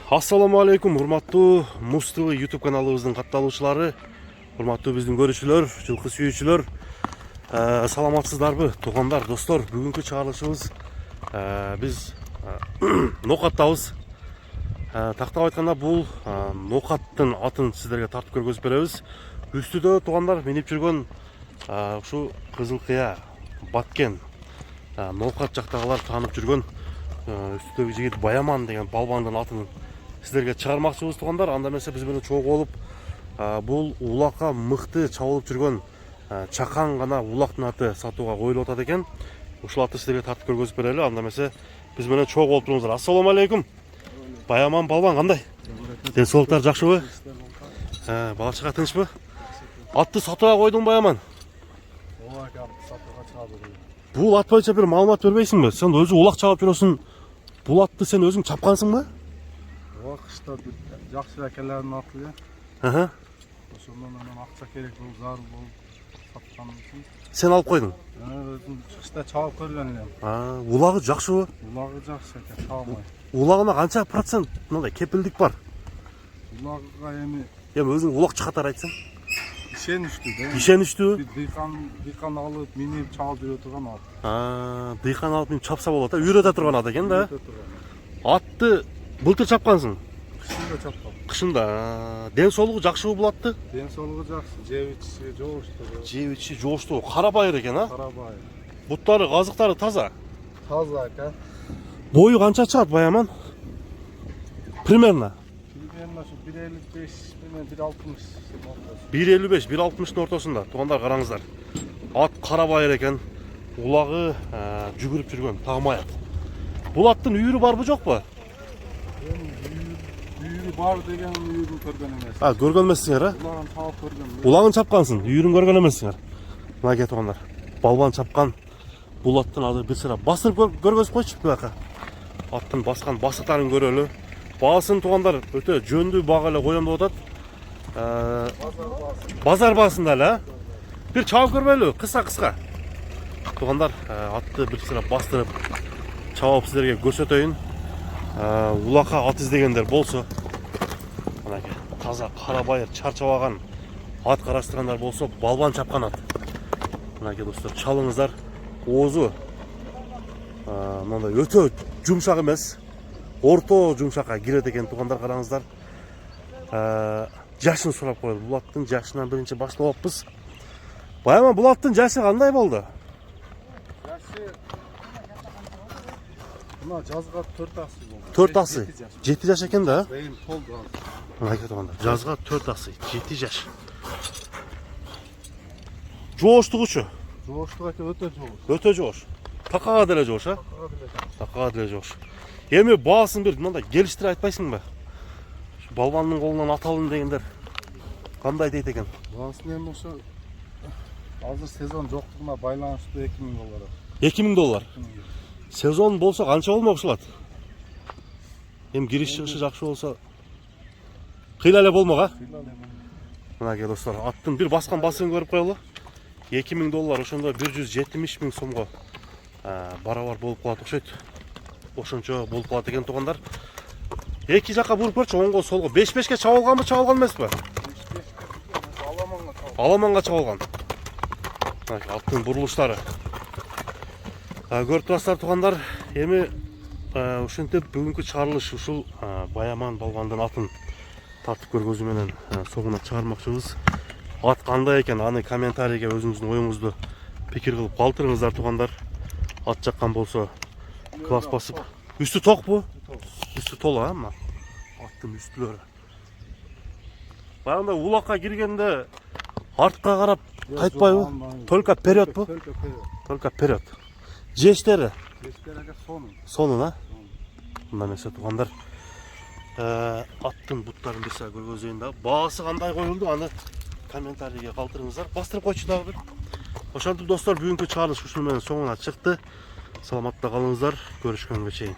Assalamu алейкум, урматтуу Муз ТВ YouTube каналыбыздын катталуучулары, урматтуу биздин көрүүчүлөр, жылкы сүйүүчүлөр, саламатсыздарбы, туугандар, достор. Бүгүнкү чыгарылышыбыз биз нокаттабыз. Тактап айтканда бул нокаттын атын сиздерге тартып көргөзүп беребиз. Үстүдө туугандар минип жүргөн ушу Кызыл Кыя, Баткен, нокат жактагылар таанып жүргөн үстүдөгү жигит Баяман деген балбандын атын сиздерге чыгармакчыбыз туугандар. Анда эмесе биз менен чогуу болуп бул улакка мыкты чабылып жүргөн чакан гана улактын аты сатууга коюлуп атат экен. Ушул аты сиздерге тартып көргөзүп берели. Анда эмесе биз менен чогуу болуп туруңуздар. Ассаламу алейкум. Баяман балбан кандай? Ден соолуктар жакшыбы? Бала чага тынчпы? Атты сатууга койдуң Баяман? Ооба, сатууга чыгарды. Бул ат боюнча бир маалымат бербейсиңби? Сен өзү улак чабып жүрөсүң. Бул атты сен өзүң чапкансыңбы? Ооба, кышта бир жакшы акелердин аты эле. Ошондон анан акча керек болуп, зарыл болуп саткан үчүн. Сен алып койдуң? Өзүм кышта чабып көргөн элем. Улагы жакшыбы? Улагы жакшы экен, чабылмай. Улагына канча процент мындай кепилдик бар? Улагыга эми Өзүң улакчы катары айтсаң? ишеничтүү да. Ишеничтүү? Дыйкан алып, минип чабып жүрө турган ат. Дыйкан алып минип чапса болот да, үйрөтө турган ат экен да. Атты былтыр чапкансың? Кышында чапкам. Кышында. Ден соолугу жакшыбы бул атты? Ден соолугу жакшы, жеп ичи жоошту. Жеп ичи жоошту, кара байыр экен, а? Кара байыр. Буттары, казыктары таза. Таза экен. Бою канча чыгат Баяман? Примерно. Примерно 1.55 менен 1.60. 1.55, 1.60'ın ортосунда. Туугандар караңыздар. Ат кара байыр экен. Улагы жүгүрүп жүргөн, тагмай ат. Бул аттын үйүрү барбы жокпу? Үйүрү бар деген үйүрүн көргөн эмес. Көргөн эмессиңер, а? Улагын чабып көргөн. Улагын чапкансың, үйүрүн көргөн эмессиңер. Мына кет туугандар. Балбан чапкан бул аттын аты бир сыра басып көргөзүп койчу буяка. Аттын баскан басыктарын көрөлү. Баасын туугандар өтө жөндүү бага эле коем деп атат. Базар баасында эле, а? Бир чабып көрбөйлү, кыска. Туугандар, атты бир сыра бастырып чабып сиздерге көрсөтөйүн. Улакка ат издегендер болсо, мынакей таза кара байыр чарчабаган ат караштыргандар болсо, балбан чапкан ат. Мынакей достор, чалыңыздар. Оозу мындай өтө жумшак эмес, орто жумшакка кирет экен туугандар, караңыздар. Жашын сурап коелу. Бул аттын жашынан биринчи баштаппыз. Баяман, бул аттын жашы кандай болду? Жашы мына жазга 4 асы болду. 4 асы. 7 жаш экен да? Бейин толду. Мынакей туугандар, жазга 4 асы, 7 жаш. Жооштугучу? Жооштук экен, өтө жоош. Өтө жоош. Такага деле жоош, а? Такага деле жоош. Эми баасын бир мындай келиштире айтпайсыңбы? Балбандын колунан ат алын дегендер кандай дейт экен? Баасын эми ошо азыр сезон жоктугуна байланыштуу $2000. $2000. Сезон болсо канча болмок ушул ат? Эми кириш чыгышы жакшы болсо кыйла эле болмок, а? Мынакей достор, аттын бир баскан басын көрүп коелу. $2000, ошондо 170 000 сомго барабар болуп калат окшойт. Ошончо болуп калат экен туугандар. Эки жакка буруп көрчү, оңго солго 5-5ке чабылганбы, чабылган эмеспи? Аламанга чабылган. Мынакей аттын бурулуштары. Көрүп турасыздар туугандар, эми ушинтип бүгүнкү чыгарылыш ушул Баяман балбандын атын тартып көргөзүү менен соңуна чыгармакчыбыз. Ат кандай экен, аны комментарийге өзүңүздүн оюңузду пикир кылып калтырыңыздар туугандар. Ат жаккан болсо класс басып. Үстү токпу? Үстү толу, а? Аттын үстүлөрү. Баягындай улакка киргенде артка карап кайтпайбы? Только вперёдпу? Только вперёд. Жештери? Жештерге Сонун, а? Мындай эмесе туугандар. Аттын буттарын бир саа көргөзөйүн да. Баасы кандай коюлду, аны комментарийге калтырыңыздар. Бастырып койчу дагы бир. Ошентип достор, бүгүнкү чыгарылыш ушуну менен соңуна чыкты. Саламатта калыңыздар. Көрүшкөнгө чейин.